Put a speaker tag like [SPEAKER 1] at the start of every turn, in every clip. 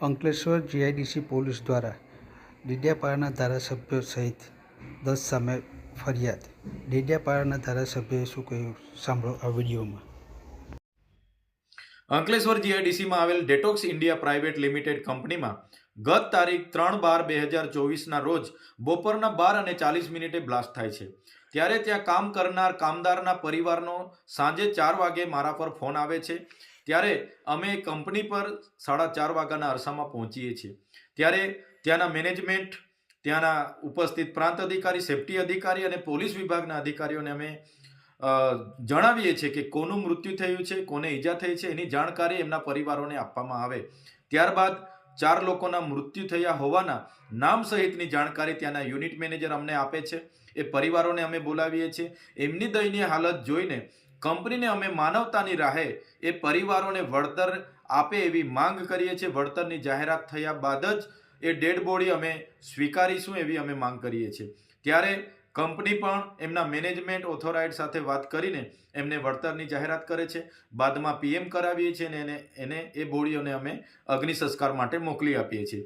[SPEAKER 1] Ankleshwar GIDC police દ્વારા ડેડિયાપાડાના ધારાસભ્યો સહિત 10 સામે ફરિયાદ। ડેડિયાપાડાના ધારાસભ્યએ શું કહ્યું સાંભળો આ વિડીયોમાં।
[SPEAKER 2] અંકલેશ્વર જીઆઈડીસીમાં આવેલ ડેટોક્સ ઇન્ડિયા પ્રાઇવેટ લિમિટેડ કંપનીમાં ગત તારીખ 3/12/2024ના રોજ બપોરના 12:40 બ્લાસ્ટ થાય છે। ત્યારે ત્યાં કામ કરનાર કામદારના પરિવારનો સાંજે 4 વાગે મારા પર ફોન આવે છે। ત્યારે અમે કંપની પર 4:30 વાગ્યાના અરસામાં પહોંચીએ છીએ। ત્યારે ત્યાંના મેનેજમેન્ટ, ત્યાંના ઉપસ્થિત પ્રાંત અધિકારી, સેફટી અધિકારી અને પોલીસ વિભાગના અધિકારીઓને અમે જણાવીએ છીએ કે કોનું મૃત્યુ થયું છે, કોને ઈજા થઈ છે, એની જાણકારી એમના પરિવારોને આપવામાં આવે। ત્યારબાદ 4 લોકોના મૃત્યુ થયા હોવાના નામ સહિતની જાણકારી ત્યાંના યુનિટ મેનેજર અમને આપે છે। એ પરિવારોને અમે બોલાવીએ છીએ। એમની દયનીય હાલત જોઈને કંપનીને અમે માનવતાની રાહે એ પરિવારોને વળતર આપે એવી માંગ કરીએ છીએ। વળતરની જાહેરાત થયા બાદ જ એ ડેડ બોડી અમે સ્વીકારીશું એવી અમે માંગ કરીએ છીએ। ત્યારે કંપની પણ એમના મેનેજમેન્ટ ઓથોરાઇઝ સાથે વાત કરીને એમને વળતરની જાહેરાત કરે છે। બાદમાં પીએમ કરાવીએ છીએ અને એને એ બોડીઓને અમે અગ્નિ સંસ્કાર માટે મોકલી આપીએ છીએ।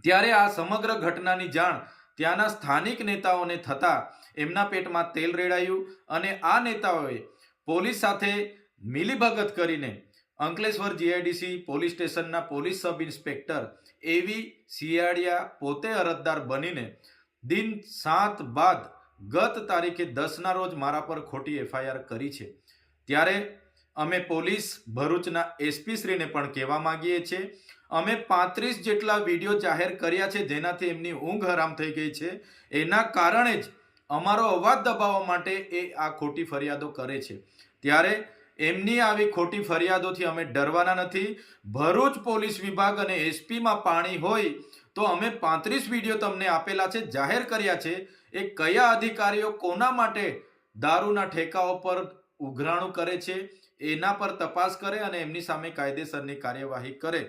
[SPEAKER 2] ત્યારે આ સમગ્ર ઘટનાની જાણ ત્યાંના સ્થાનિક નેતાઓને થતાં એમના પેટમાં તેલ રેડાયું અને આ નેતાઓએ પોલીસ સાથે મિલીભગત કરીને અંકલેશ્વર જીઆઈડીસી પોલીસ સ્ટેશનના પોલીસ સબ ઇન્સ્પેક્ટર એવી સિયાડિયા પોતે અરજદાર બનીને દિન 7 બાદ ગત તારીખે 10ના રોજ મારા પર ખોટી એફઆઈઆર કરી છે। ત્યારે અમે પોલીસ ભરૂચના એસપી શ્રીને પણ કહેવા માંગીએ છીએ, અમે 35 જેટલા વિડીયો જાહેર કર્યા છે જેનાથી એમની ઊંઘ હરામ થઈ ગઈ છે। એના કારણે જ અમારો અવાજ દબાવવા માટે એ આ ખોટી ફરિયાદો કરે છે। ત્યારે એમની આવી ખોટી ફરિયાદોથી અમે ડરવાના નથી। ભરૂચ પોલીસ વિભાગ અને એસપીમાં પાણી હોય તો અમે 35 વિડીયો તમને આપેલા છે, જાહેર કર્યા છે। એ કયા અધિકારીઓ કોના માટે દારૂના ઠેકાઓ પર ઉઘરાણું કરે છે એના પર તપાસ કરે અને એમની સામે કાયદેસરની કાર્યવાહી કરે।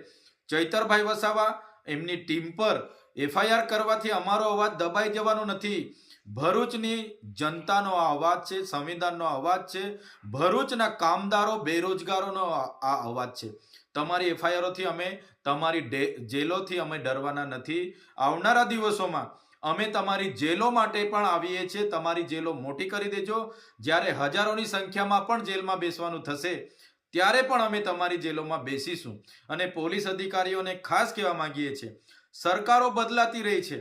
[SPEAKER 2] ચૈતરભાઈ વસાવા એમની ટીમ પર એફઆઈઆર કરવાથી અમારો અવાજ દબાઈ જવાનો નથી। ભરૂચની જનતાનો આ અવાજ છે, સંવિધાનનો અવાજ છે, ભરૂચના કામદારો, બેરોજગારોનો આ અવાજ છે। તમારી એફઆઈઆરોથી અમે, તમારી જેલોથી અમે ડરવાના નથી। આવનારા દિવસોમાં અમે તમારી જેલો માટે પણ આવીએ છીએ। તમારી જેલો મોટી કરી દેજો। જ્યારે હજારોની સંખ્યામાં પણ જેલમાં બેસવાનું થશે ત્યારે પણ અમે તમારી જેલોમાં બેસીશું। અને પોલીસ અધિકારીઓને ખાસ કહેવા માંગીએ છીએ, સરકારો બદલાતી રહી છે,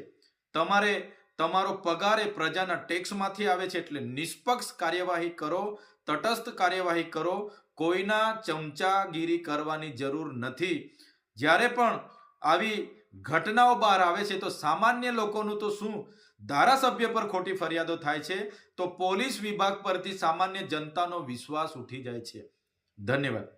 [SPEAKER 2] તમારો પગાર એ પ્રજાના ટેક્સમાંથી આવે છે, એટલે નિષ્પક્ષ કાર્યવાહી કરો, તટસ્થ કાર્યવાહી કરો। કોઈના ચમચાગીરી કરવાની જરૂર નથી। જ્યારે પણ આવી ઘટનાઓ બહાર આવે છે તો સામાન્ય લોકોનું તો શું, ધારાસભ્ય પર ખોટી ફરિયાદો થાય છે તો પોલીસ વિભાગ પરથી સામાન્ય જનતાનો વિશ્વાસ ઉઠી જાય છે। ધન્યવાદ।